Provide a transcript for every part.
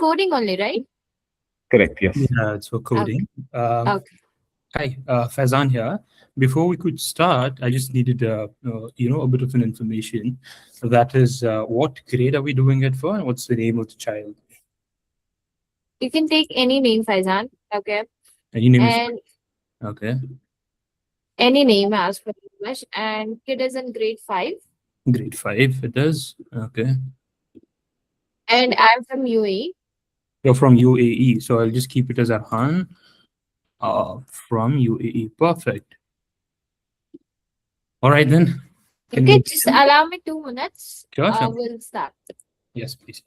coding only, right? Correct, yes. Yeah, it's for coding. Okay. Hi, Faizan here. Before we could start, I just needed a bit of an information. That is, what grade are we doing it for, and what's the name of the child? You can take any name, Faizan. Okay. Any name is And okay. any name as per English. And kid is in grade 5. Grade 5, it is. Okay. And I'm from UAE. You're from UAE, so I'll just keep it as Arhan from UAE. Perfect. All right, then. Can Okay, we- just allow me 2 minutes. Sure, sure. We'll start. Yes, please.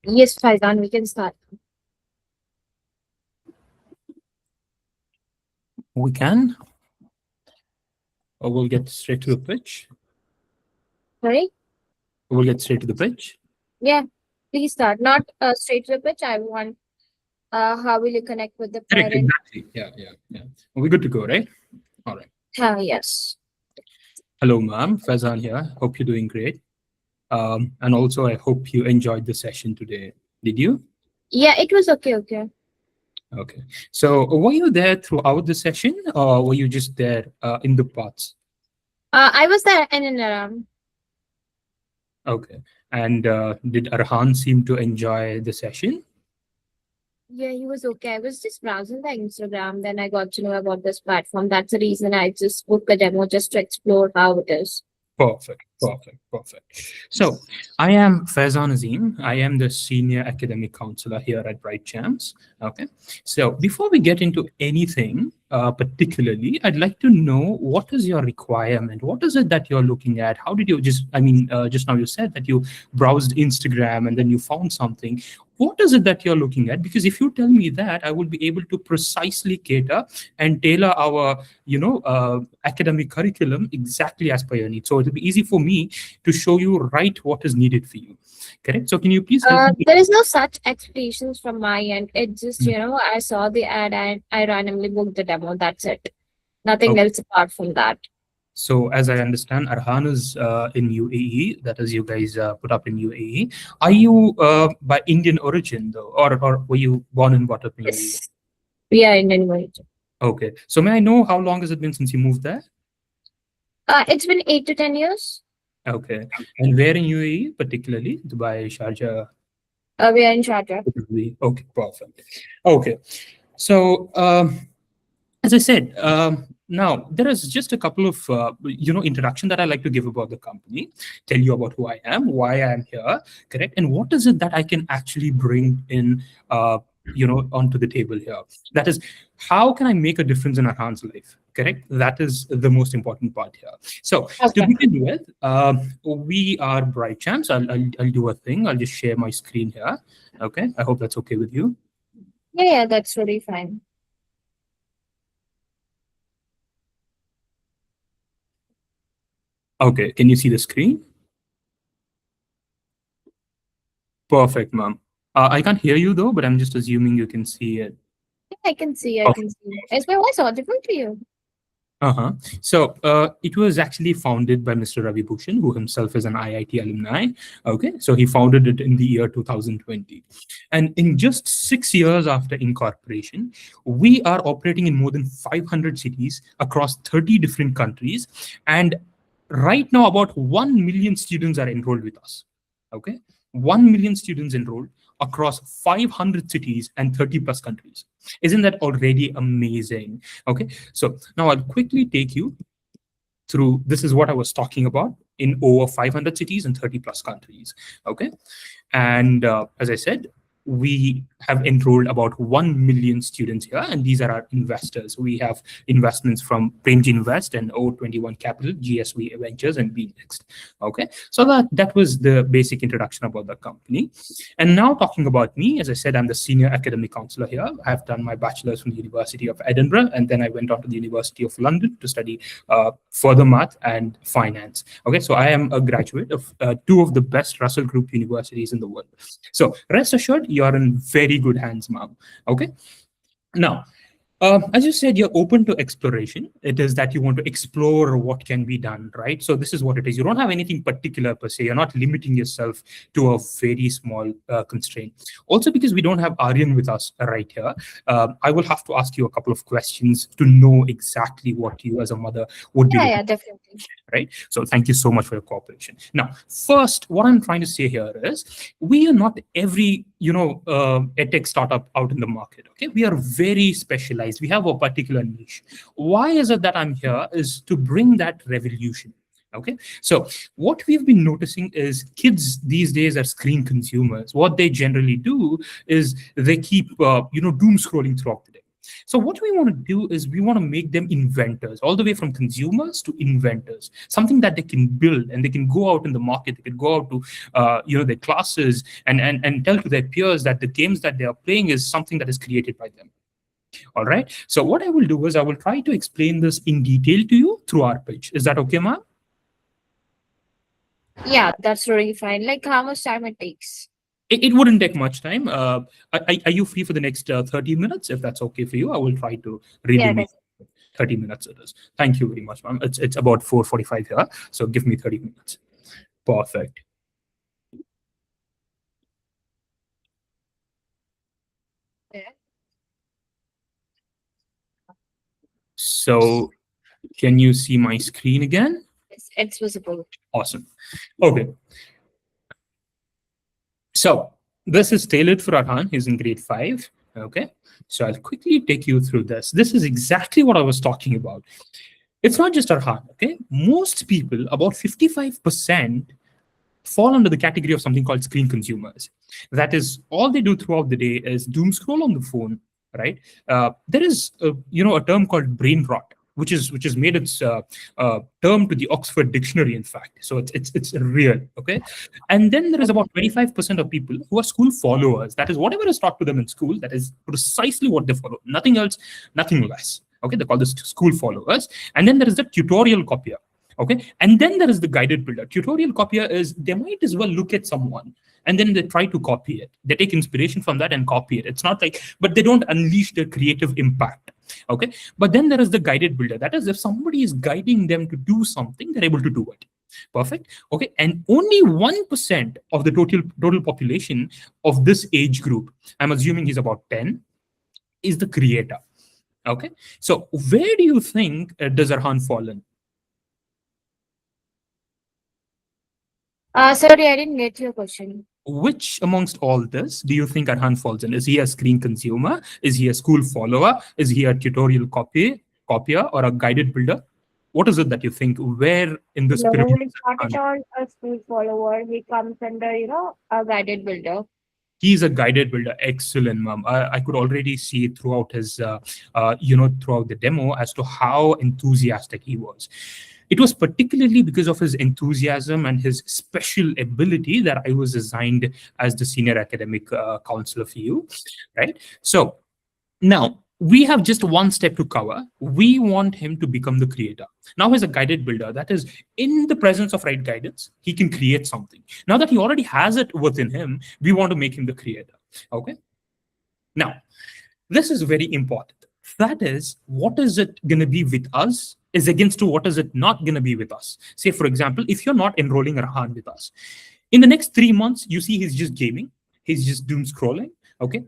Yes, Faizan, we can start. We can, or we'll get straight to the pitch. Sorry? We'll get straight to the pitch. Yeah, please start. Not straight to the pitch. I want how will you connect with the Correct, parent? exactly. Yeah. We're good to go, right? All right. Yes. Hello, ma'am. Faizan here. Hope you're doing great. And also, I hope you enjoyed the session today. Did you? Yeah, it was okay. Okay. So, were you there throughout the session, or were you just there in the parts? I was there in and around. Okay. And did Arhan seem to enjoy the session? Yeah, he was okay. I was just browsing the Instagram. Then I got to know about this platform. That's the reason I just booked a demo just to explore how it is. Perfect. Perfect, perfect. So I am Faizan Azim. I am the senior academic counselor here at Bright Champs. Okay. So before we get into anything particularly, I'd like to know what is your requirement? What is it that you're looking at? How did you just now you said that you browsed Instagram and then you found something. What is it that you're looking at? Because if you tell me that, I will be able to precisely cater and tailor our academic curriculum exactly as per your needs. So it'll be easy for me to show you right what is needed for you. Correct? So can you please help me? There is no such expectations from my end. It just, I saw the ad and I randomly booked the demo. That's it. Nothing Okay. else apart from that. So as I understand, Arhan is in UAE. That is, you guys put up in UAE. Are you by Indian origin though, or were you born and brought up in UAE? Yes. We are in Indian. Okay. So may I know how long has it been since you moved there? It's been 8 to 10 years. Okay. And where in UAE, particularly Dubai, Sharjah? We are in Sharjah. Okay, perfect. Okay. So as I said, now there is just a couple of introduction that I like to give about the company, tell you about who I am, why I am here, correct, and what is it that I can actually bring in, onto the table here. That is, how can I make a difference in Arhan's life? Correct. That is the most important part here. So to begin with, we are Bright Champs. I'll do a thing. I'll just share my screen here. Okay. I hope that's okay with you. Yeah, that's really fine. Okay, can you see the screen? Perfect, ma'am. I can't hear you though, but I'm just assuming you can see it. Yeah, I can see. I can see. Is my voice audible to you? Uh-huh. So it was actually founded by Mr. Ravi Bhushan, who himself is an IIT alumni. Okay, so he founded it in the year 2020. And in just 6 years after incorporation, we are operating in more than 500 cities across 30 different countries. And right now, about 1 million students are enrolled with us. Okay, 1 million students enrolled across 500 cities and 30 plus countries. Isn't that already amazing? Okay, so now I'll quickly take you through, this is what I was talking about, in over 500 cities and 30 plus countries. Okay, and as I said, we have enrolled about 1 million students here, and these are our investors. We have investments from Premji Invest and O21 Capital, GSV Ventures, and BNext. Okay, so that was the basic introduction about the company. And now talking about me, as I said, I'm the senior academic counselor here. I've done my bachelor's from the University of Edinburgh, and then I went on to the University of London to study further math and finance. Okay, so I am a graduate of two of the best Russell Group universities in the world. So rest assured, you are in very good hands, ma'am. Okay. Now, as you said, you're open to exploration. It is that you want to explore what can be done, right? So this is what it is. You don't have anything particular per se. You're not limiting yourself to a very small constraint. Also, because we don't have Aryan with us right here, I will have to ask you a couple of questions to know exactly what you as a mother would be. Yeah, definitely. Right? So thank you so much for your cooperation. Now, first, what I'm trying to say here is we are not every, edtech startup out in the market. Okay, we are very specialized. We have a particular niche. Why is it that I'm here is to bring that revolution. Okay, so what we've been noticing is kids these days are screen consumers. What they generally do is they keep, doom scrolling throughout the day. So what we want to do is we want to make them inventors, all the way from consumers to inventors, something that they can build and they can go out in the market. They can go out to, their classes and tell to their peers that the games that they are playing is something that is created by them. All right. So what I will do is I will try to explain this in detail to you through our pitch. Is that okay, ma'am? Yeah, that's really fine. Like how much time it takes? It wouldn't take much time. Are you free for the next 30 minutes? If that's okay for you, I will try to really make 30 minutes it is. Thank you very much, ma'am. It's about 4:45 here, so give me 30 minutes. Perfect. Yeah. So can you see my screen again? Yes, it's visible. Awesome. Okay. So this is tailored for Arhan. He's in grade 5. Okay. So I'll quickly take you through this. This is exactly what I was talking about. It's not just Arhan, okay? Most people, about 55%, fall under the category of something called screen consumers. That is, all they do throughout the day is doom scroll on the phone, right? There is, a term called brain rot, which is made its term to the Oxford Dictionary, in fact. So it's real, okay? And then there is about 25% of people who are school followers. That is, whatever is taught to them in school, that is precisely what they follow. Nothing else, nothing less. Okay, they call this school followers. And then there is the tutorial copier. Okay, and then there is the guided builder. Tutorial copier is they might as well look at someone and then they try to copy it. They take inspiration from that and copy it. It's not like, but they don't unleash their creative impact. Okay, but then there is the guided builder. That is, if somebody is guiding them to do something, they're able to do it. Perfect. Okay, and only 1% of the total population of this age group, I'm assuming he's about 10, is the creator. Okay, so where do you think does Arhan fall in? Sorry, I didn't get your question. Which amongst all this do you think Arhan falls in? Is he a screen consumer? Is he a school follower? Is he a tutorial copier, or a guided builder? What is it that you think? Where in this No, pyramid? he's not at all a school follower. He comes under, a guided builder. He's a guided builder. Excellent, ma'am. I could already see throughout his, throughout the demo as to how enthusiastic he was. It was particularly because of his enthusiasm and his special ability that I was assigned as the senior academic counselor for you, right? So now we have just one step to cover. We want him to become the creator. Now, as a guided builder, that is, in the presence of right guidance, he can create something. Now that he already has it within him, we want to make him the creator. Okay. Now, this is very important. That is, what is it going to be with us is against to what is it not going to be with us. Say, for example, if you're not enrolling Arhan with us, in the next 3 months, you see he's just gaming. He's just doom scrolling. Okay.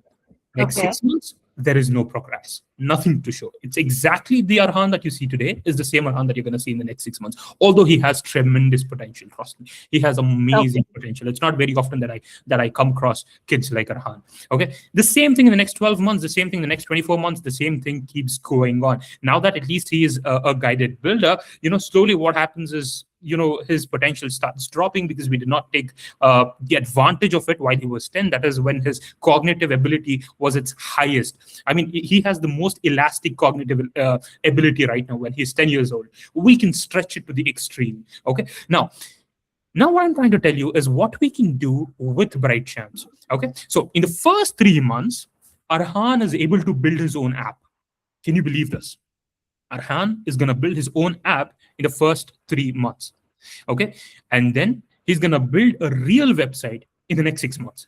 Next 6 months, there is no progress, nothing to show. It's exactly the Arhan that you see today is the same Arhan that you're going to see in the next 6 months. Although he has tremendous potential, trust me, he has amazing potential. It's not very often that I come across kids like Arhan. Okay, the same thing in the next 12 months, the same thing in the next 24 months, the same thing keeps going on. Now that at least he is a guided builder, slowly what happens is, his potential starts dropping because we did not take the advantage of it while he was 10. That is when his cognitive ability was its highest. I mean, he has the most elastic cognitive ability right now when he's 10 years old. We can stretch it to the extreme. Okay. Now what I'm trying to tell you is what we can do with Bright Champs. Okay. So in the first 3 months, Arhan is able to build his own app. Can you believe this? Arhan is going to build his own app in the first 3 months. Okay. And then he's going to build a real website in the next 6 months.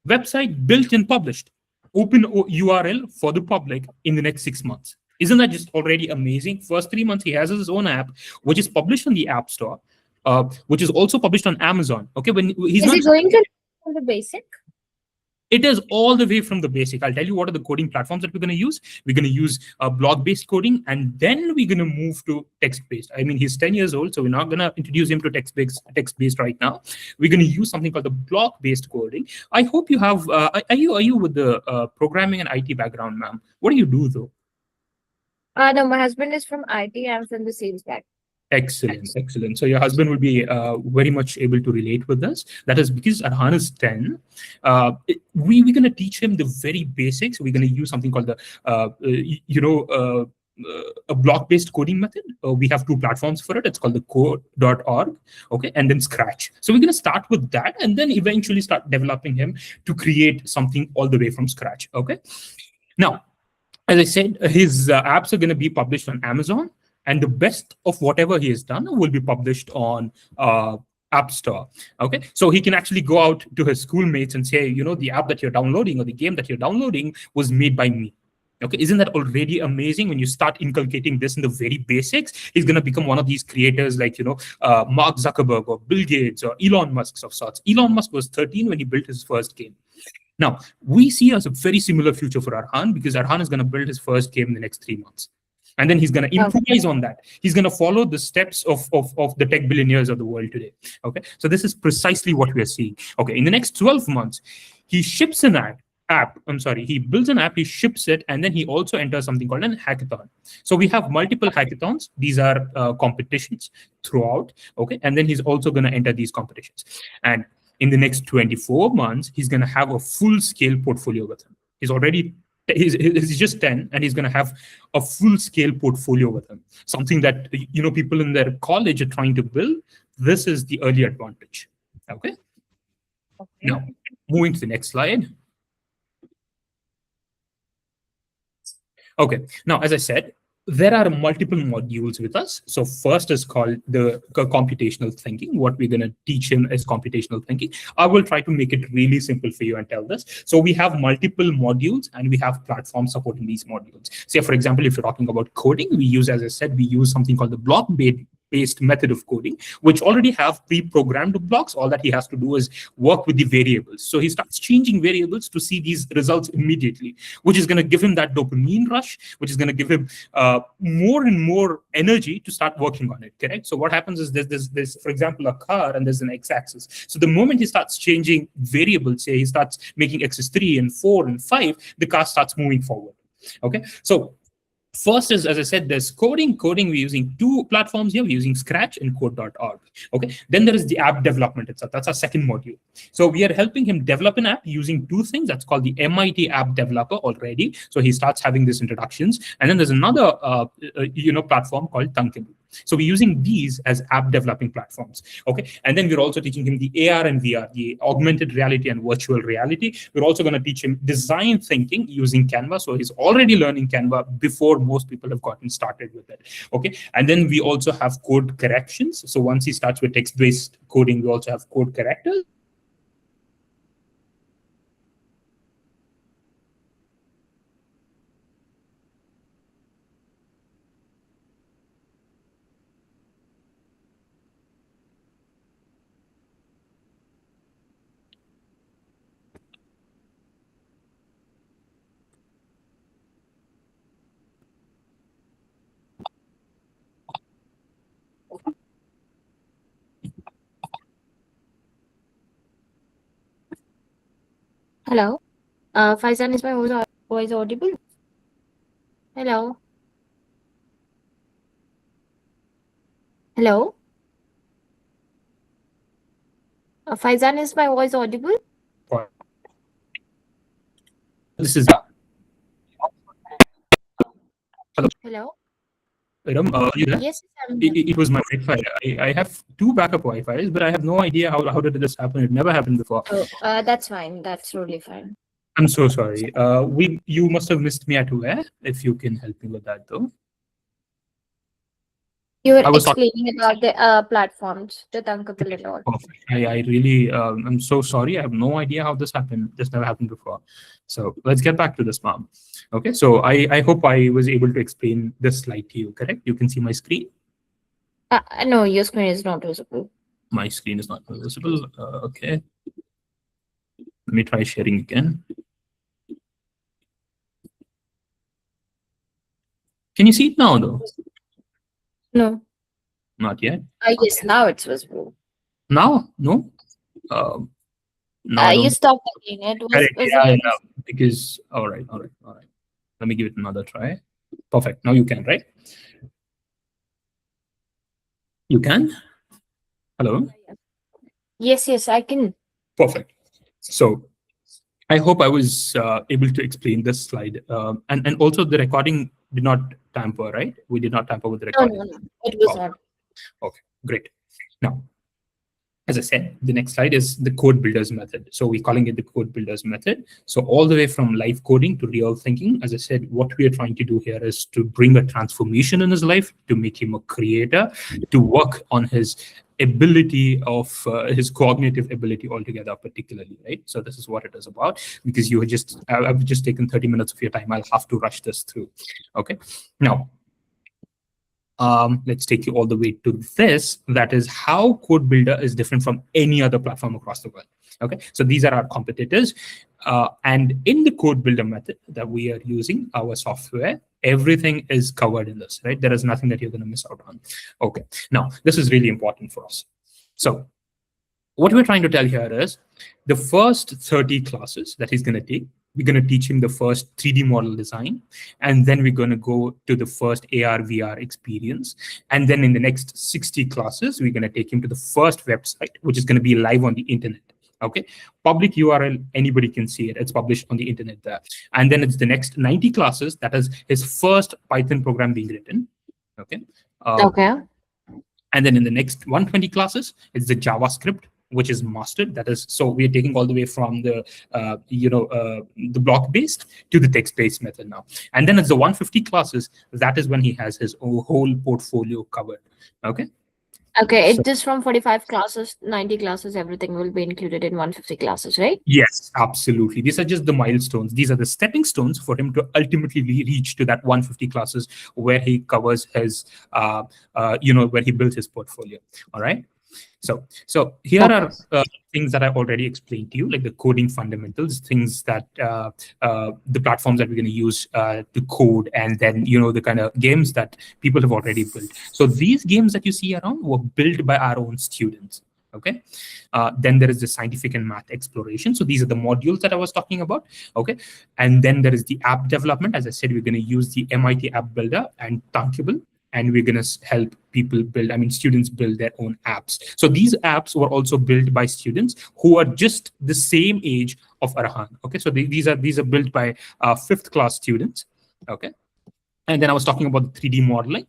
Website built and published. Open URL for the public in the next 6 months. Isn't that just already amazing? First 3 months, he has his own app, which is published on the App Store, which is also published on Amazon. Okay. When he's Is he going to from the basic? It is all the way from the basic. I'll tell you what are the coding platforms that we're going to use. We're going to use blog-based coding, and then we're going to move to text-based. I mean, he's 10 years old, so we're not going to introduce him to text-based right now. We're going to use something called the block-based coding. I hope you have. Are you with the programming and IT background, ma'am? What do you do though? No, my husband is from IT. I'm from the sales background. Excellent. So your husband will be very much able to relate with this. That is because Arhan is 10. We're going to teach him the very basics. We're going to use something called the, a block-based coding method. We have 2 platforms for it. It's called the code.org, okay, and then Scratch. So we're going to start with that and then eventually start developing him to create something all the way from scratch, okay? Now, as I said, his apps are going to be published on Amazon. And the best of whatever he has done will be published on App Store. Okay, so he can actually go out to his schoolmates and say, the app that you're downloading or the game that you're downloading was made by me. Okay, isn't that already amazing? When you start inculcating this in the very basics, he's going to become one of these creators like, Mark Zuckerberg or Bill Gates or Elon Musk of sorts. Elon Musk was 13 when he built his first game. Now, we see as a very similar future for Arhan because Arhan is going to build his first game in the next 3 months. And then he's going to improvise on that. He's going to follow the steps of the tech billionaires of the world today. Okay, so this is precisely what we are seeing. Okay, in the next 12 months, he ships an ad app, I'm sorry, he builds an app, he ships it, and then he also enters something called an hackathon. So we have multiple hackathons. These are competitions throughout, okay? And then he's also going to enter these competitions. And in the next 24 months, he's going to have a full-scale portfolio with him. He's just 10, and he's going to have a full-scale portfolio with him. Something that, people in their college are trying to build. This is the early advantage, okay? Now, moving to the next slide. Okay, now, as I said, there are multiple modules with us. So first is called the computational thinking. What we're going to teach him is computational thinking. I will try to make it really simple for you and tell this. So we have multiple modules and we have platforms supporting these modules. Say, for example, if you're talking about coding, we use, as I said, we use something called the block-based method of coding, which already have pre-programmed blocks. All that he has to do is work with the variables. So he starts changing variables to see these results immediately, which is going to give him that dopamine rush, which is going to give him more and more energy to start working on it, correct? So what happens is there's, for example, a car and there's an x-axis. So the moment he starts changing variables, say he starts making x's 3 and 4 and 5, the car starts moving forward, okay? So first is, as I said, there's coding. We're using two platforms here. We're using Scratch and code.org. Okay. Then there is the app development itself. That's our second module. So we are helping him develop an app using two things. That's called the MIT App Developer already. So he starts having these introductions. And then there's another platform called Thunkable. So we're using these as app developing platforms. Okay. And then we're also teaching him the AR and VR, the augmented reality and virtual reality. We're also going to teach him design thinking using Canva. So he's already learning Canva before most people have gotten started with it. Okay. And then we also have code corrections. So once he starts with text-based coding, we also have code correctors. Hello. Faizan, is my voice audible? Hello. Hello. Faizan, is my voice audible? This is Hello. you there? Yes, I'm here. It was my Wi-Fi. I have two backup Wi-Fis, but I have no idea how did this happen. It never happened before. Oh, that's fine. That's totally fine. I'm so sorry. You must have missed me at where? If you can help me with that, though. You were I was explaining about the platforms, the Thunkable and all. Perfect. I really, I'm so sorry. I have no idea how this happened. This never happened before. So let's get back to this, mom. Okay. So I hope I was able to explain this slide to you, correct? You can see my screen. No, your screen is not visible. My screen is not visible. Okay. Let me try sharing again. Can you see it now, though? No. Not yet. Yes, now it's visible. Now? No? Now You stopped again. It was correct. visible. Yeah, yeah, because, all right. Let me give it another try. Perfect. Now you can, right? You can? Hello? Yes, I can. Perfect. So I hope I was able to explain this slide. And also the recording did not tamper, right? We did not tamper with the recording. No. It was not. Okay, great. Now, as I said, the next slide is the code builders method. So we're calling it the code builders method. So all the way from live coding to real thinking, as I said, what we are trying to do here is to bring a transformation in his life, to make him a creator, to work on his ability of his cognitive ability altogether, particularly, right? So this is what it is about, because I've just taken 30 minutes of your time. I'll have to rush this through. Okay. Now, let's take you all the way to this. That is how Code Builder is different from any other platform across the world. Okay, so these are our competitors. And in the Code Builder method that we are using, our software, everything is covered in this, right? There is nothing that you're going to miss out on. Okay, now this is really important for us. So what we're trying to tell here is the first 30 classes that he's going to take, we're going to teach him the first 3D model design, and then we're going to go to the first AR VR experience. And then in the next 60 classes, we're going to take him to the first website, which is going to be live on the internet. Okay, public URL, anybody can see it. It's published on the internet there. And then it's the next 90 classes, that is his first Python program being written. Okay. Okay. And then in the next 120 classes, it's the JavaScript, which is mastered. That is, so we're taking all the way from the the block-based to the text-based method now. And then it's the 150 classes. That is when he has his whole portfolio covered. Okay. Okay, So- it is from 45 classes, 90 classes, everything will be included in 150 classes, right? Yes, absolutely. These are just the milestones. These are the stepping stones for him to ultimately reach to that 150 classes where he covers his, where he builds his portfolio. All right. So here are things that I already explained to you, like the coding fundamentals, things that the platforms that we're going to use to code, and then the kind of games that people have already built. So these games that you see around were built by our own students. Okay. Then there is the scientific and math exploration. So these are the modules that I was talking about. Okay. And then there is the app development. As I said, we're going to use the MIT App Builder and Thunkable, and we're going to help people build, students build their own apps. So these apps were also built by students who are just the same age of Arhan. Okay. So these are built by 5th class students. Okay. And then I was talking about the 3D modeling.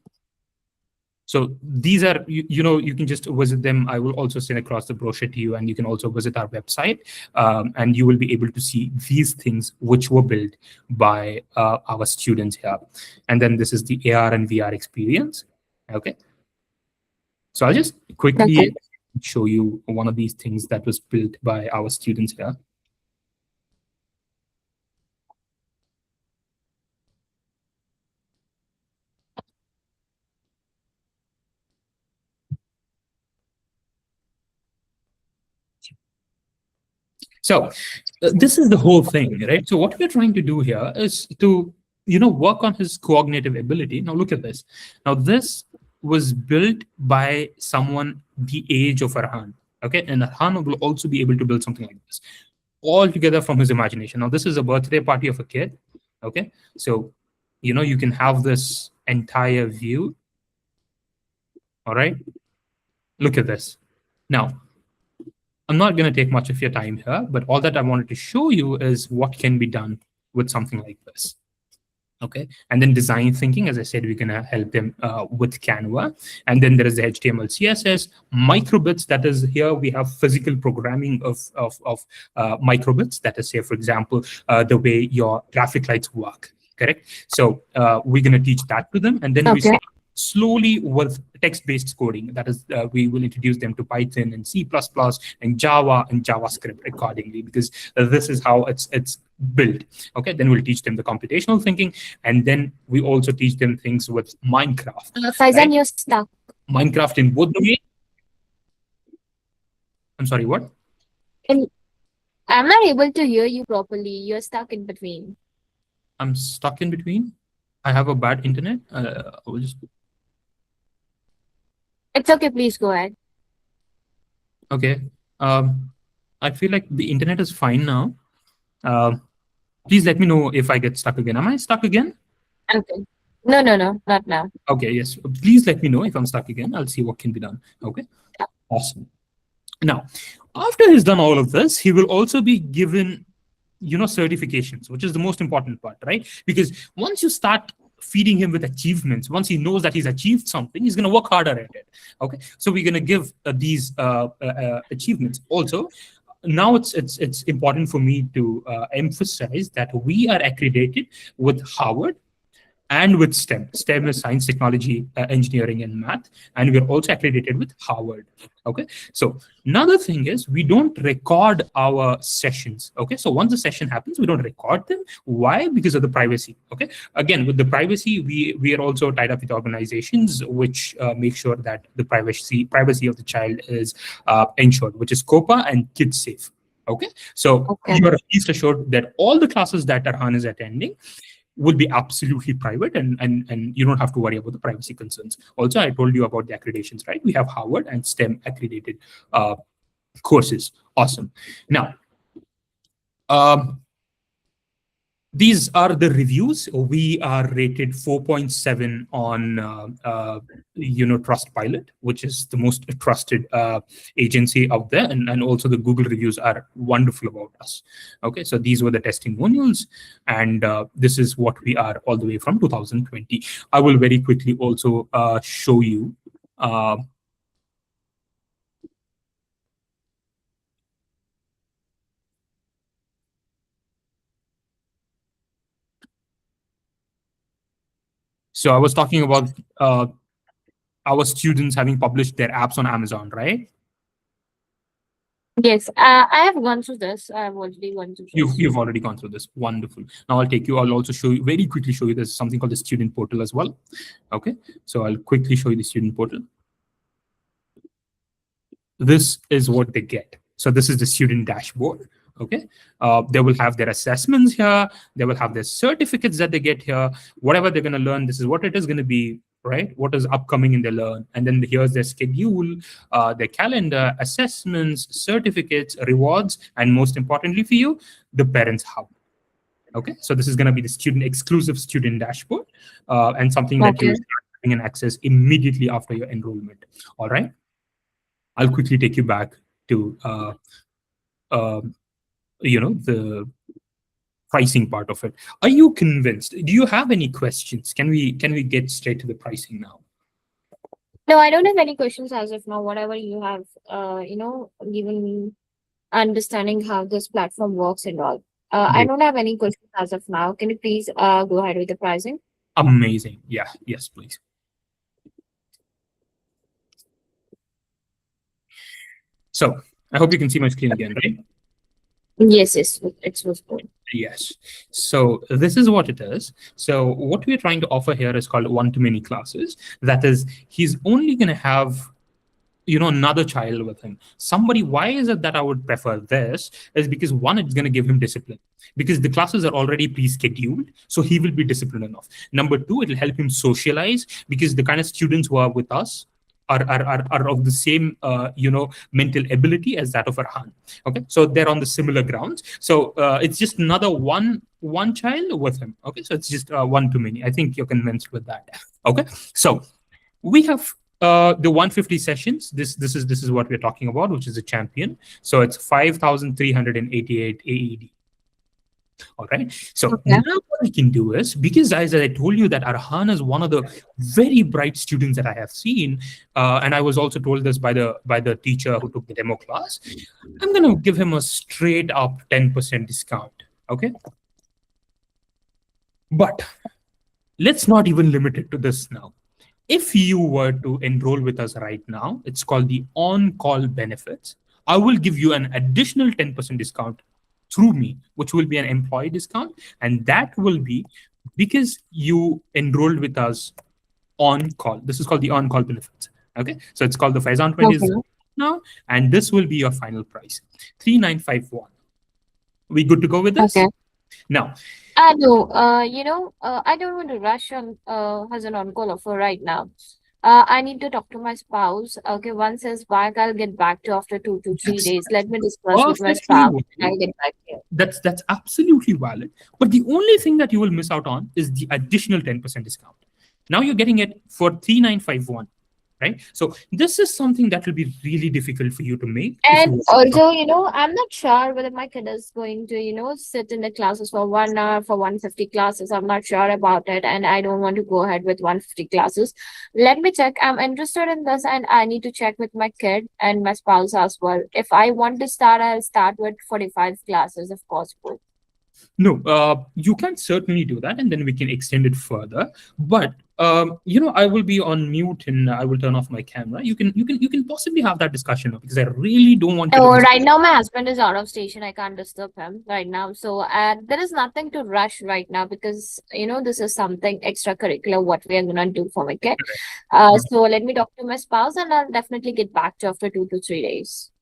So these are, you can just visit them. I will also send across the brochure to you, and you can also visit our website, and you will be able to see these things which were built by our students here. And then this is the AR and VR experience. Okay. So I'll just quickly show you one of these things that was built by our students here. So this is the whole thing, right? So what we're trying to do here is to, work on his cognitive ability. Now look at this. Now this was built by someone the age of Arhan. Okay, and Arhan will also be able to build something like this, all together from his imagination. Now this is a birthday party of a kid. Okay, so you can have this entire view. All right, look at this. Now, I'm not going to take much of your time here, but all that I wanted to show you is what can be done with something like this. Okay, and then design thinking, as I said, we're going to help them with Canva. And then there is the HTML, CSS, microbits. That is, here we have physical programming of microbits. That is, say, for example, the way your traffic lights work. Correct. So we're going to teach that to them, and then we start slowly with text-based coding. That is, we will introduce them to Python and C++ and Java and JavaScript accordingly, because this is how it's built. Okay, then we'll teach them the computational thinking, and then we also teach them things with Minecraft. Faizan, right? you're stuck. Minecraft in both domains. I'm sorry, what? I'm not able to hear you properly. You're stuck in between. I'm stuck in between. I have a bad internet. It's okay, please go ahead. Okay. I feel like the internet is fine now. Please let me know if I get stuck again. Am I stuck again? Okay. No, not now. Okay, yes. Please let me know if I'm stuck again. I'll see what can be done. Okay. Awesome. Now, after he's done all of this, he will also be given, certifications, which is the most important part, right? Because once you start feeding him with achievements, once he knows that he's achieved something, he's going to work harder at it. Okay, so we're going to give these achievements. Also, now it's important for me to emphasize that we are accredited with Harvard and with STEM. STEM is science, technology, engineering, and math. And we're also accredited with Harvard. Okay. So another thing is we don't record our sessions. Okay. So once the session happens, we don't record them. Why? Because of the privacy. Okay. Again, with the privacy, we are also tied up with organizations which make sure that the privacy of the child is ensured, which is COPA and KidSafe. Okay. So you are at least assured that all the classes that Arhan is attending will be absolutely private, and you don't have to worry about the privacy concerns. Also, I told you about the accreditations, right? We have Harvard and STEM accredited courses. Awesome. Now, these are the reviews. We are rated 4.7 on Trustpilot, which is the most trusted agency out there, and also the Google reviews are wonderful about us. Okay, so these were the testimonials, and this is what we are all the way from 2020. I will very quickly also show you. So I was talking about our students having published their apps on Amazon, right? Yes, I have gone through this. I've already gone through this. You've already gone through this. Wonderful. Now I'll also show you, very quickly show you, there's something called the student portal as well. Okay, so I'll quickly show you the student portal. This is what they get. So this is the student dashboard. Okay, they will have their assessments here. They will have their certificates that they get here. Whatever they're going to learn, this is what it is going to be, right? What is upcoming in their learn. And then here's their schedule, their calendar, assessments, certificates, rewards, and most importantly for you, the Parents Hub. Okay, so this is going to be the student exclusive student dashboard, and something that you can access immediately after your enrollment. All right, I'll quickly take you back to the pricing part of it. Are you convinced? Do you have any questions? Can we get straight to the pricing now? No, I don't have any questions as of now. Whatever you have, given me understanding how this platform works and all. I don't have any questions as of now. Can you please go ahead with the pricing? Amazing. Yeah. Yes, please. So I hope you can see my screen again, right? Yes, it's good. Yes. So this is what it is. So what we're trying to offer here is called one-to-many classes. That is, he's only going to have another child with him. Somebody, why is it that I would prefer this? Is because one, it's going to give him discipline, because the classes are already pre-scheduled, so he will be disciplined enough. Number two, it'll help him socialize, because the kind of students who are with us are of the same mental ability as that of Arhan. Okay, so they're on the similar grounds. So it's just another one child with him. Okay, so it's just one too many. I think you're convinced with that. Okay, so we have the 150 sessions. This is what we're talking about, which is a champion. So it's 5,388 AED. All right. So now what we can do is, because as I told you that Arhan is one of the very bright students that I have seen, and I was also told this by the teacher who took the demo class, I'm going to give him a straight up 10% discount. Okay. But let's not even limit it to this now. If you were to enroll with us right now, it's called the on-call benefits. I will give you an additional 10% discount through me, which will be an employee discount. And that will be because you enrolled with us on call. This is called the on-call benefits. Okay, so it's called the Faizan 20 now, and this will be your final price, 3,951. We good to go with this? Okay. Now, no, I don't want to rush on as an on-call offer right now. I need to talk to my spouse. Okay, once he's back, I'll get back to you after 2 to 3 days. Let me discuss with my spouse. I'll get back to you. That's absolutely valid. But the only thing that you will miss out on is the additional 10% discount. Now you're getting it for 3,951. Right? So this is something that will be really difficult for you to make. And also, I'm not sure whether my kid is going to, sit in the classes for 1 hour for 150 classes. I'm not sure about it, and I don't want to go ahead with 150 classes. Let me check. I'm interested in this, and I need to check with my kid and my spouse as well. If I want to start, I'll start with 45 classes if possible. No, you can certainly do that, and then we can extend it further. But I will be on mute and I will turn off my camera. You can possibly have that discussion now, because I really don't want to. Oh, right now my husband is out of station. I can't disturb him right now. So there is nothing to rush right now, because this is something extracurricular what we are gonna do for my kid. So let me talk to my spouse, and I'll definitely get back to you after 2 to 3 days.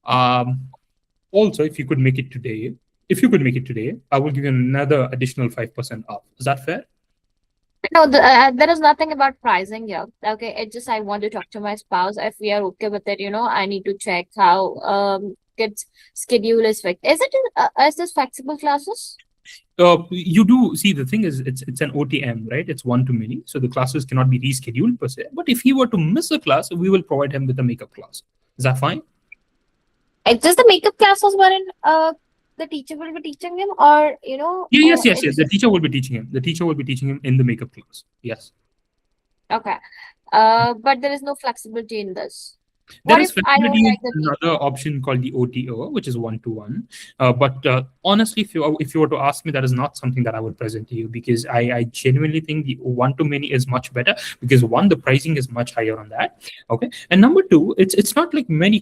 Also, if you could make it today. If you could make it today, I will give you another additional 5% off. Is that fair? No, there is nothing about pricing here. Okay, it's just I want to talk to my spouse. If we are okay with it, I need to check how kids' schedule is fixed. Is this flexible classes? You do see, the thing is, it's an OTM, right? It's one to many, so the classes cannot be rescheduled per se. But if he were to miss a class, we will provide him with a makeup class. Is that fine? It's just the makeup classes wherein the teacher will be teaching him, or Yes. it's The teacher will be teaching him. The teacher will be teaching him in the makeup class. Yes. okay. But there is no flexibility in this. There What is if I don't flexibility in like the teacher? another option called the OTO, which is one-to-one. But honestly, if you were to ask me, that is not something that I would present to you, because I genuinely think the one-to-many is much better, because one, the pricing is much higher on that. Okay, and number two, it's not like many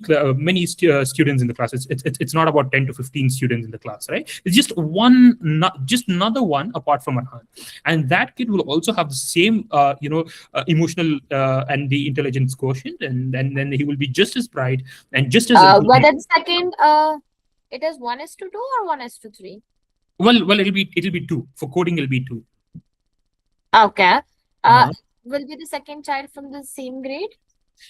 students in the class. It's not about 10 to 15 students in the class, right? It's just one, not just another one apart from Arhan, and that kid will also have the same emotional and the intelligence quotient, and then he will be just as bright and just as Whether intelligent. the second it is 1:2 or 1:3. Well, it'll be two for coding. It'll be two. Okay. Uh-huh. Will be the second child from the same grade?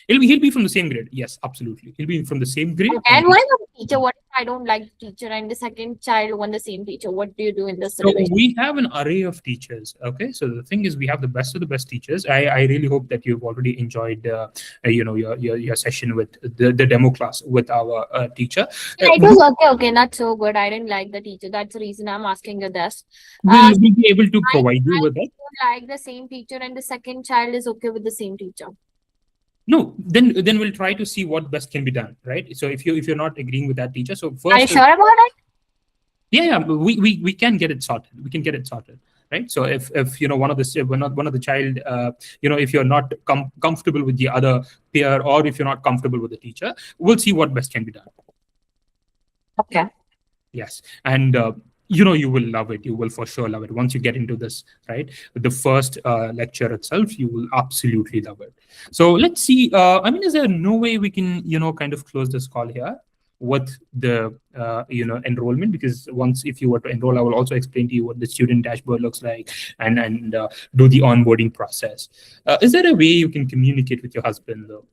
He'll be from the same grade. Yes, absolutely. He'll be from the same grade. Okay. And what about the teacher? What if I don't like the teacher and the second child want the same teacher? What do you do in this So situation? we have an array of teachers. Okay, so the thing is, we have the best of the best teachers. I really hope that you've already enjoyed your session with the demo class with our teacher. Yeah, it was okay, not so good. I didn't like the teacher. That's the reason I'm asking you this. We'll be able to provide you I with that. don't like the same teacher and the second child is okay with the same teacher. No, then we'll try to see what best can be done, right? So if you're not agreeing with that teacher, so first, Are you sure about it? yeah, we can get it sorted. We can get it sorted, right? So if one of the child, if you're not comfortable with the other peer, or if you're not comfortable with the teacher, we'll see what best can be done. Okay. Yes, and you will love it. You will for sure love it once you get into this, right? The first lecture itself, you will absolutely love it. So let's see. I mean, is there no way we can kind of close this call here with the enrollment? Because once, if you were to enroll, I will also explain to you what the student dashboard looks like, and do the onboarding process. Is there a way you can communicate with your husband though?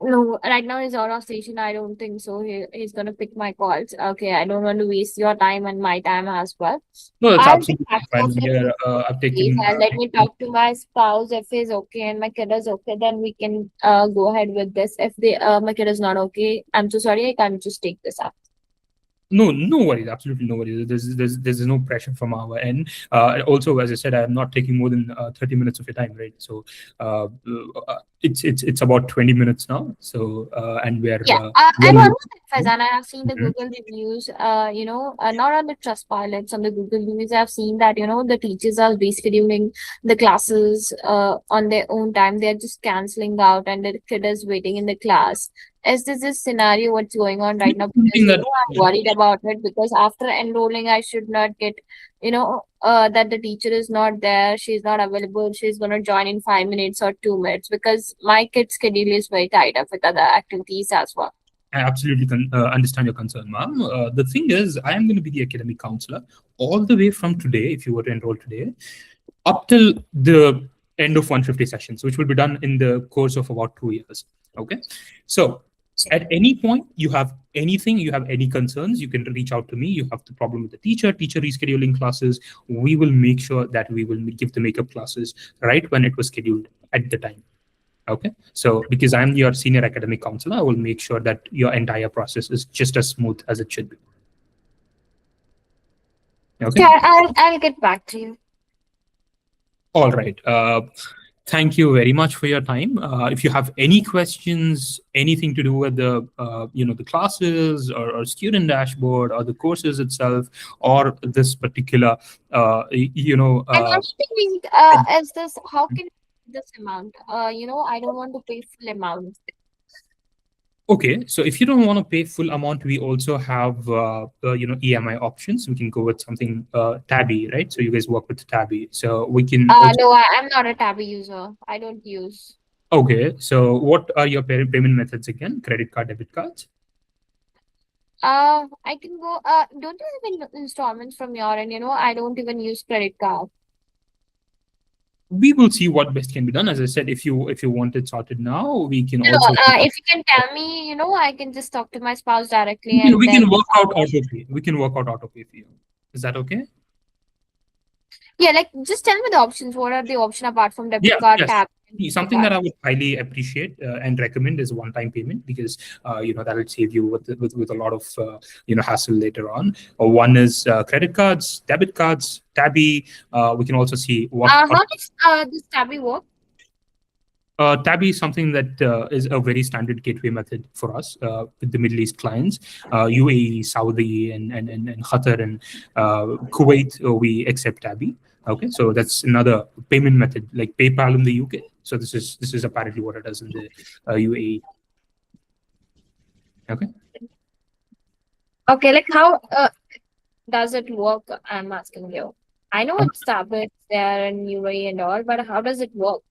No, right now he's out of station. I don't think so. He's gonna pick my calls. Okay, I don't want to waste your time and my time as well. No, that's I'll be absolutely back fine. off Yeah, I've taken. and let me talk to my spouse. If he's okay and my kid is okay, then we can go ahead with this. If my kid is not okay, I'm so sorry. I can't just take this up. No worries. Absolutely no worries. There's no pressure from our end. Also, as I said, I'm not taking more than 30 minutes of your time, right? So it's about 20 minutes now. So and we're Yeah, and one more thing, Faizan, I have seen the Google reviews, not on the Trustpilot, on the Google reviews, I've seen that, the teachers are rescheduling the classes on their own time. They're just canceling out and the kid is waiting in the class. Is this scenario what's going on right now? Because, I'm worried about it, because after enrolling, I should not get, that the teacher is not there, she's not available, she's going to join in 5 minutes or 2 minutes, because my kid's schedule is very tied up with other activities as well. I absolutely understand your concern, ma'am. The thing is, I am going to be the academic counselor all the way from today, if you were to enroll today, up till the end of 150 sessions, which will be done in the course of about 2 years. Okay, so at any point you have anything, you have any concerns, you can reach out to me. You have the problem with the teacher rescheduling classes, we will make sure that we will give the makeup classes right when it was scheduled at the time. Okay, so because I'm your senior academic counselor, I will make sure that your entire process is just as smooth as it should be. Okay, yeah, I'll get back to you. All right. Thank you very much for your time. If you have any questions, anything to do with the the classes or student dashboard or the courses itself, or this particular And I'm thinking, is this, how can this amount? I don't want to pay full amount. Okay, so if you don't want to pay full amount, we also have EMI options. We can go with something Tabby, right? So you guys work with Tabby, so we can. No, I'm not a Tabby user. I don't use. Okay, so what are your payment methods again? Credit card, debit cards? I can go. Don't you have installments from your end? I don't even use credit card. We will see what best can be done. As I said, if you want it sorted now, we can No, also. if you can tell me, I can just talk to my spouse directly, we can work out autopay. We can work out autopay for you. Is that okay? Yeah, like just tell me the options. What are the options apart from debit Yeah, card, yes. tap, and credit Something that card? I would highly appreciate and recommend is one-time payment, because that will save you with a lot of hassle later on. One is credit cards, debit cards, Tabby. We can also see what How does this tabby work? Tabby is something that is a very standard gateway method for us with the Middle East clients, UAE, Saudi, and Qatar and Kuwait. We accept Tabby. Okay, so that's another payment method like PayPal in the UK. So this is apparently what it does in the UAE. Okay. Okay, like how does it work? I'm asking you. I know it's tablet there and UAE and all, but how does it work?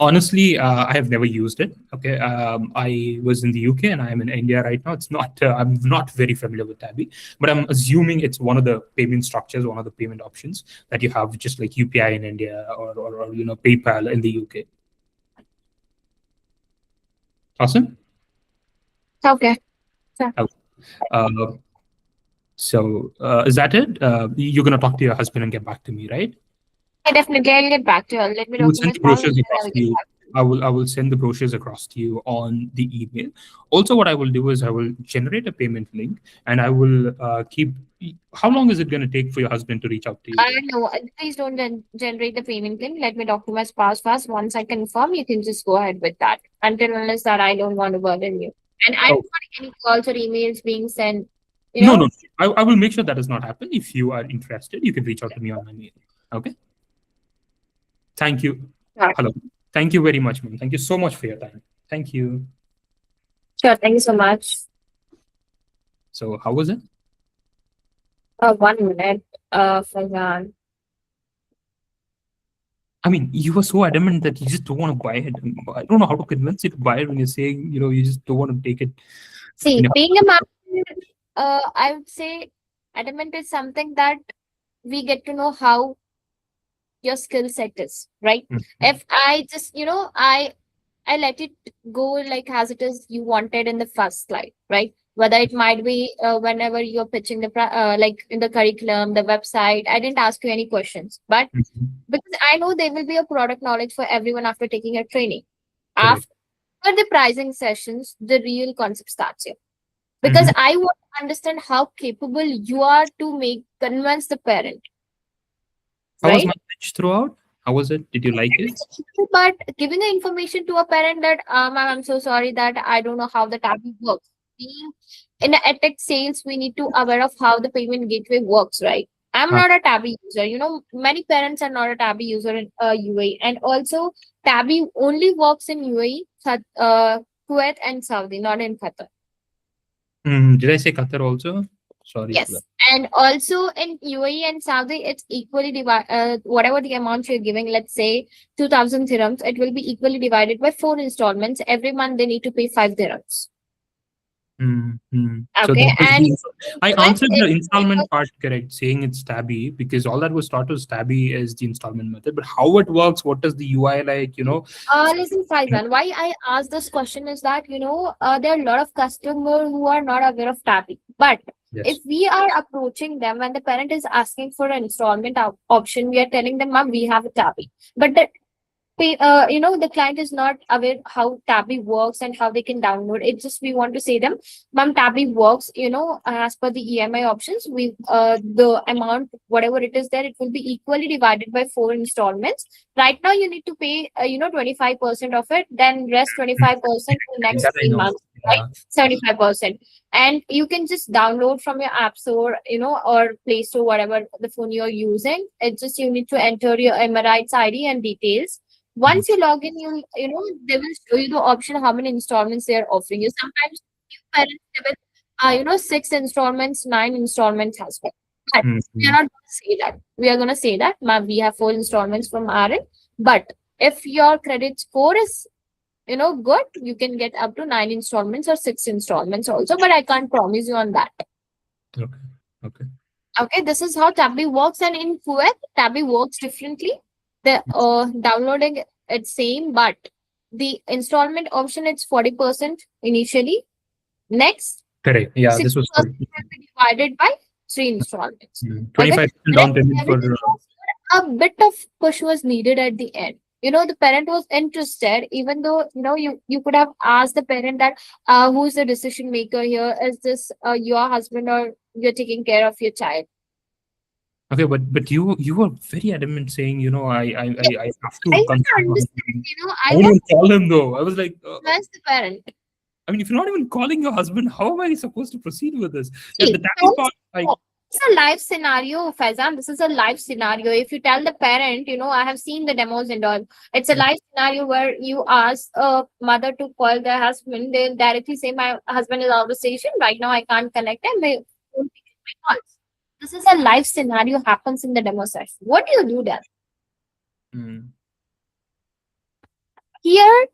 Honestly, I have never used it. Okay, I was in the UK and I'm in India right now. It's not. I'm not very familiar with Tabby, but I'm assuming it's one of the payment structures, one of the payment options that you have, just like UPI in India or PayPal in the UK. Awesome. Okay. Uh, so is that it? You're gonna talk to your husband and get back to me, right? Yeah, definitely. I'll get back to you. Let me I will talk to send my the spouse and brochures then across I'll to get you. back. I will send the brochures across to you on the email. Also, what I will do is I will generate a payment link and I will keep. How long is it going to take for your husband to reach out to you? No, please don't generate the payment link. Let me talk to my spouse first. Once I confirm, you can just go ahead with that. Until unless that I don't want to burden you. And I don't Oh, want any calls or emails being sent, you no, know. no. I will make sure that does not happen. If you are interested, you can reach out to me on my mail. Okay. Thank you. Sure. Hello. Thank you very much, ma'am. Thank you so much for your time. Thank you. Sure. Thank you so much. So, how was it? 1 minute, Faizan. I mean, you were so adamant that you just don't want to buy it. I don't know how to convince you to buy it when you're saying, you just don't want to take it. See, In your, being a man, I would say adamant is something that we get to know how your skill set is, right? Mhm. If I just, I let it go like as it is you wanted in the first slide, right? Whether it might be whenever you're pitching like in the curriculum, the website, I didn't ask you any questions, but Mhm. because I know there will be a product knowledge for everyone after taking a training. Correct. After the pricing sessions, the real concept starts here. Because Mhm. I want to understand how capable you are to convince the parent, How was right? my pitch throughout? How was it? Did you like it? But giving the information to a parent that, ma'am, I'm so sorry that I don't know how the tablet works. Being in a edtech sales, we need to aware of how the payment gateway works, right? I'm Uh, not a Tabby user. Many parents are not a Tabby user in UAE, and also Tabby only works in UAE, Kuwait, and Saudi, not in Qatar. did I say Qatar also? Sorry for that. Yes, and also in UAE and Saudi, it's equally divided. Whatever the amount you're giving, let's say 2,000 dirhams, it will be equally divided by 4 installments. Every month they need to pay 5 dirhams. So Okay, that was and the. in I Kuwait, answered the it's installment part correct, saying it's Tabby, because all that was taught was Tabby is the installment method. But how it works, what does the UI like? listen, Faizan, why I asked this question is that, there are a lot of customers who are not aware of Tabby. But if Yes. we are approaching them when the parent is asking for an installment option, we are telling them, ma'am, we have a Tabby. But the client is not aware how Tabby works and how they can download. It's just we want to say them, ma'am, Tabby works, as per the EMI options. The amount, whatever it is there, it will be equally divided by 4 installments. Right now, you need to pay, 25% of it, then rest 25% for the next That I three know. months, right? Yeah. 75%. And you can just download from your app store, or Play Store, whatever the phone you're using. It's just you need to enter your Emirates ID and details. Once you log in, they will show you the option how many installments they are offering you. Sometimes new parents they will, 6 installments, 9 installments as well. But we are Mhm. not going to say that. We are going to say that, ma'am, we have 4 installments from our end. But if your credit score is, good, you can get up to 9 installments or 6 installments also. But I can't promise you on that. Okay. Okay. Okay, this is how Tabby works, and in Kuwait, Tabby works differently. The downloading it's same, but the installment option it's 40% initially. Next, Correct. Yeah, this was 60% correct. will be divided by three installments. Okay, 25% but down payment for everything was a bit of push was needed at the end. The parent was interested, even though you could have asked the parent that who's the decision maker here? Is this your husband, or you're taking care of your child? okay, but you were very adamant saying, I Yes, have to I want to consult my understand. husband. I I won't want even call him though. I was like, to influence the parent. I mean, if you're not even calling your husband, how am I supposed to proceed with this? The See, tacky don't part, like, it's a live scenario, Faizan. This is a live scenario. If you tell the parent, I have seen the demos and all. It's a live scenario where you ask a mother to call their husband. They'll directly say, "My husband is out of the station right now. I can't connect him. They won't pick up my calls." This is a live scenario happens in the demo session. What do you do then? mm, Here,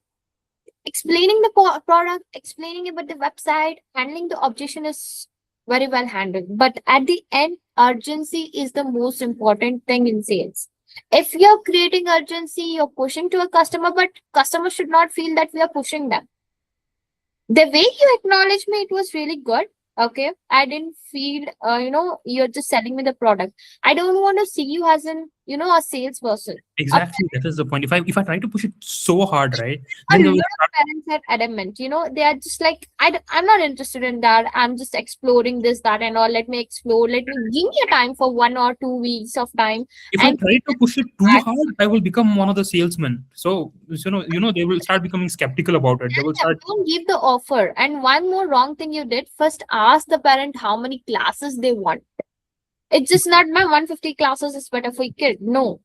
explaining the product, explaining about the website, handling the objection is very well handled. But at the end, urgency is the most important thing in sales. If you're creating urgency, you're pushing to a customer, but customer should not feel that we are pushing them. The way you acknowledged me, it was really good. Okay, I didn't feel you're just selling me the product. I don't want to see you as an a salesperson. A exactly, that is the point. If I try to push it so hard, right, a then they will lot of start. parents are adamant. They are just like, I'm not interested in that. I'm just exploring this, that, and all. Let me explore. Let me give me a time for 1 or 2 weeks of time. If I And try to push it too hard, I will become one of the salesmen. So they will start becoming skeptical about it. They will tell them, start. don't give the offer. And one more wrong thing you did, first ask the parent how many classes they want. It's just not my 150 classes is better for your kid. No.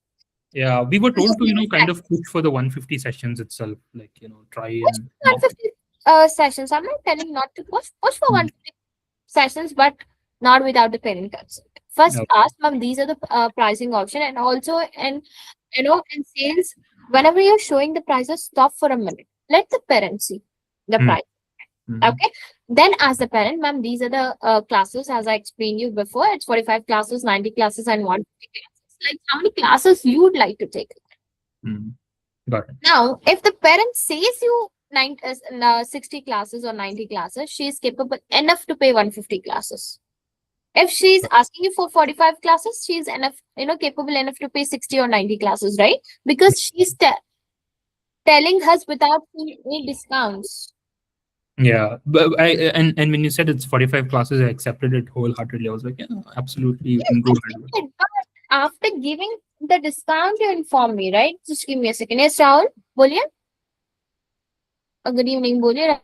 Yeah, we were Just told to give me kind of push for the 150 sessions itself, like try push and for 150 sessions. I'm not telling not to push for Mm, 150 sessions, but not without the parent consent. First, no. ask mom, these are the pricing option, and also, and in sales, whenever you're showing the prices, stop for a minute. Let the parent see the Mm, price. mm. Okay. Then ask the parent, ma'am, these are the classes as I explained you before. It's 45 classes, 90 classes, and 150 classes. Like how many classes you'd like to take? Mm. Got it. Now, if the parent says you 60 classes or 90 classes, she is capable enough to pay 150 classes. If she's asking you for 45 classes, she's enough, capable enough to pay 60 or 90 classes, right? Because she's telling us without any discounts. Yeah, but and when you said it's 45 classes, I accepted it wholeheartedly. I was like, yeah, absolutely, you Yes, can go ahead with it. accepted. But after giving the discount, you inform me, right? Just give me a second. Yes, Rahul, बोलिए. Good evening, बोलिए.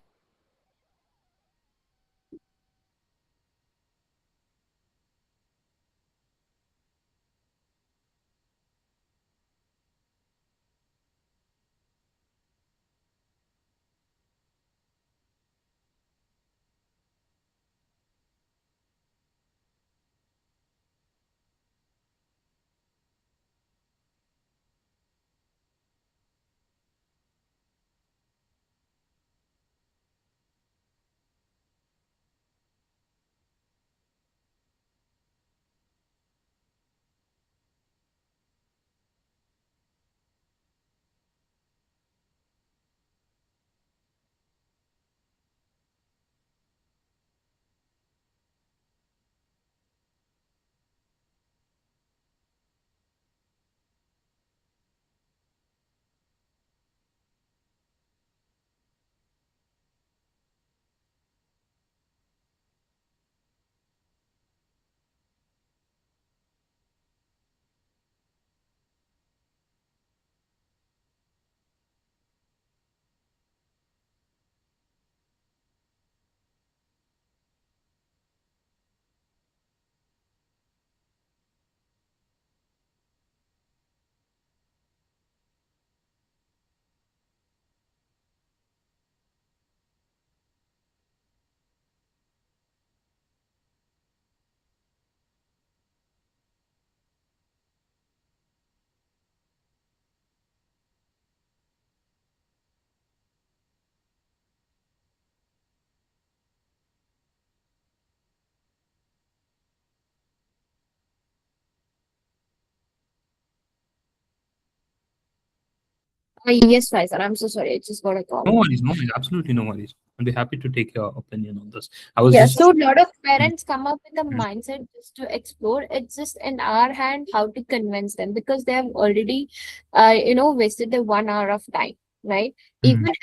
Yes, Faisal. I'm so sorry. I just got a call. No worries, no worries, absolutely no worries. I'll be happy to take your opinion on this. I was Yeah, just. so a lot of Mm, parents come up with a mm, mindset just to explore. It's just in our hand how to convince them because they have already, wasted the 1 hour of time, right? Even mm,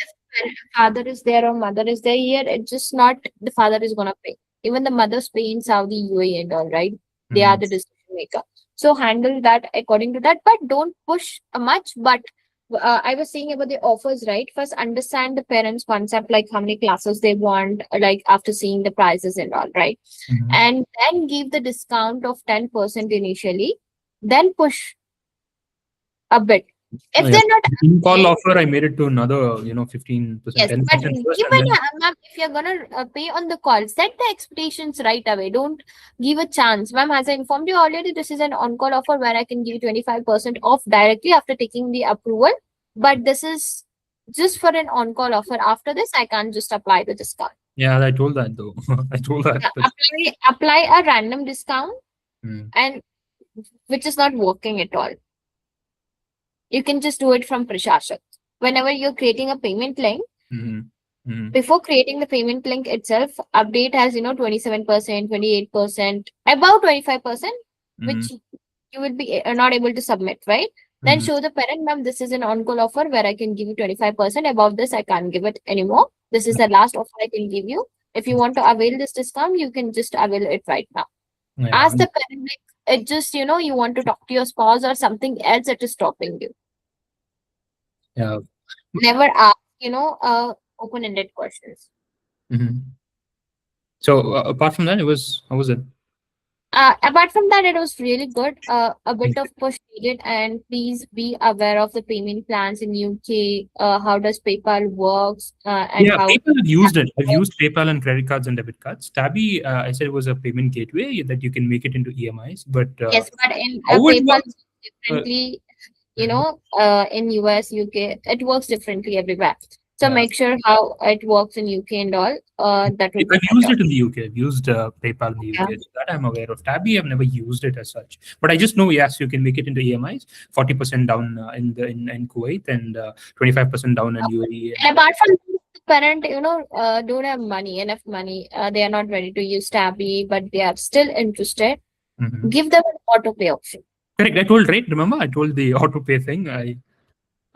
if father is there or mother is there here, it's just not the father is gonna pay. Even the mothers pay in Saudi, UAE, and all, right? They are mm, the decision maker. So handle that according to that, but don't push much. But I was saying about the offers, right? First, understand the parents' concept, like how many classes they want, like after seeing the prices and all, right? mm. And then give the discount of 10% initially, then push a bit. Oh, If yeah. they're not In call okay, offer, I made it to another, 15%, yes, but 10% first, and even then. ma'am, if you're gonna pay on the call, set the expectations right away. Don't give a chance, ma'am. As I informed you already, this is an on-call offer where I can give you 25% off directly after taking the approval. But this is just for an on-call offer. After this, I can't just apply the discount. Yeah, I told that though. I told that. Yeah, apply a random discount Mm, and which is not working at all. You can just do it from Prashashak. Whenever you're creating a payment link, mm, mm, before creating the payment link itself, update has 27%, 28%, about 25%, mm, which you will be not able to submit, right? Then mm. show the parent, ma'am, this is an on-call offer where I can give you 25%. Above this, I can't give it anymore. This is the last offer I can give you. If you want to avail this discount, you can just avail it right now. Yeah, Ask the parent, like, it just, you want to talk to your spouse or something else that is stopping you. yeah. Never ask, open-ended questions. Mhm. So apart from that, how was it? Apart from that, it was really good. A bit of push needed, and please be aware of the payment plans in UK. How does PayPal works, and Yeah, how. PayPal have used it. I've used PayPal and credit cards and debit cards. Tabby, I said it was a payment gateway that you can make it into EMIs. But Yes, but in how it PayPal works? Uh, differently, mhm. in US, UK, it works differently everywhere. So Yeah, make sure how it works in UK and all. That would be I've used better. it in the UK. I've used PayPal in the Yeah. UK. So that I'm aware of. Tabby, I've never used it as such. But I just know, yes, you can make it into EMIs, 40% down in Kuwait and 25% down in UAE. And, And apart from the parent, don't have enough money. They are not ready to use Tabby, but they are still interested. Mhm. Give them an auto pay option. Correct. I told, right? Remember, I told the auto pay thing.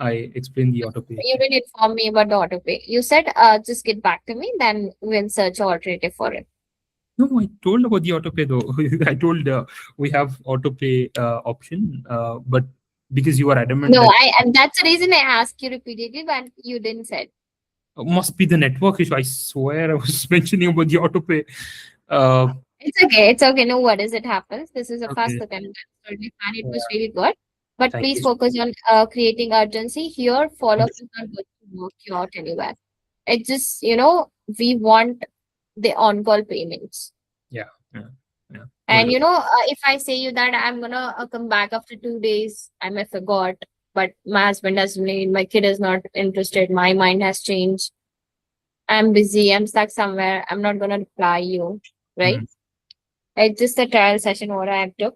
I explained the auto pay. You didn't inform me about the auto pay. You said, just get back to me, then we'll search alternative for it. No, I told about the auto pay though. I told we have auto pay option, but because you are adamant No, that and that's the reason I asked you repeatedly, but you didn't say. must be the network issue. I swear I was mentioning about the auto pay. Uh, It's okay. It's okay. No worries. It happens. This is a fast okay. attempt. That's totally fine. It was Yeah. really good. But Thank please you. focus on creating urgency. Here, follow-up is not going to work you out anywhere. It just, we want the on-call payments. Yeah. Yeah. Yeah. And Well, if I say you that I'm gonna come back after 2 days, I may forgot. But my husband has made, my kid is not interested. My mind has changed. I'm busy. I'm stuck somewhere. I'm not gonna reply you, right? mm, It's just a trial session what I have took,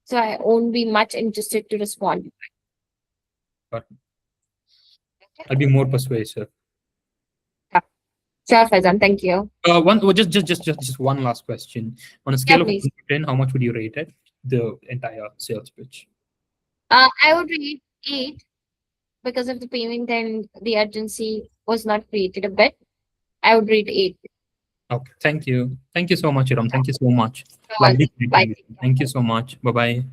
so I won't be much interested to respond. but I'll be more persuasive. Yeah. Sure, Faizan. Thank you. Just one last question. On a Yeah, scale of 1 please. to 10, how much would you rate it? The entire sales pitch. I would rate 8 because of the payment and the urgency was not created a bit. I would rate 8. Okay. Thank you. Thank you so much, Iram. Thank you so much. You're Lovely welcome. meeting Bye. you. Thank you so much. Bye bye.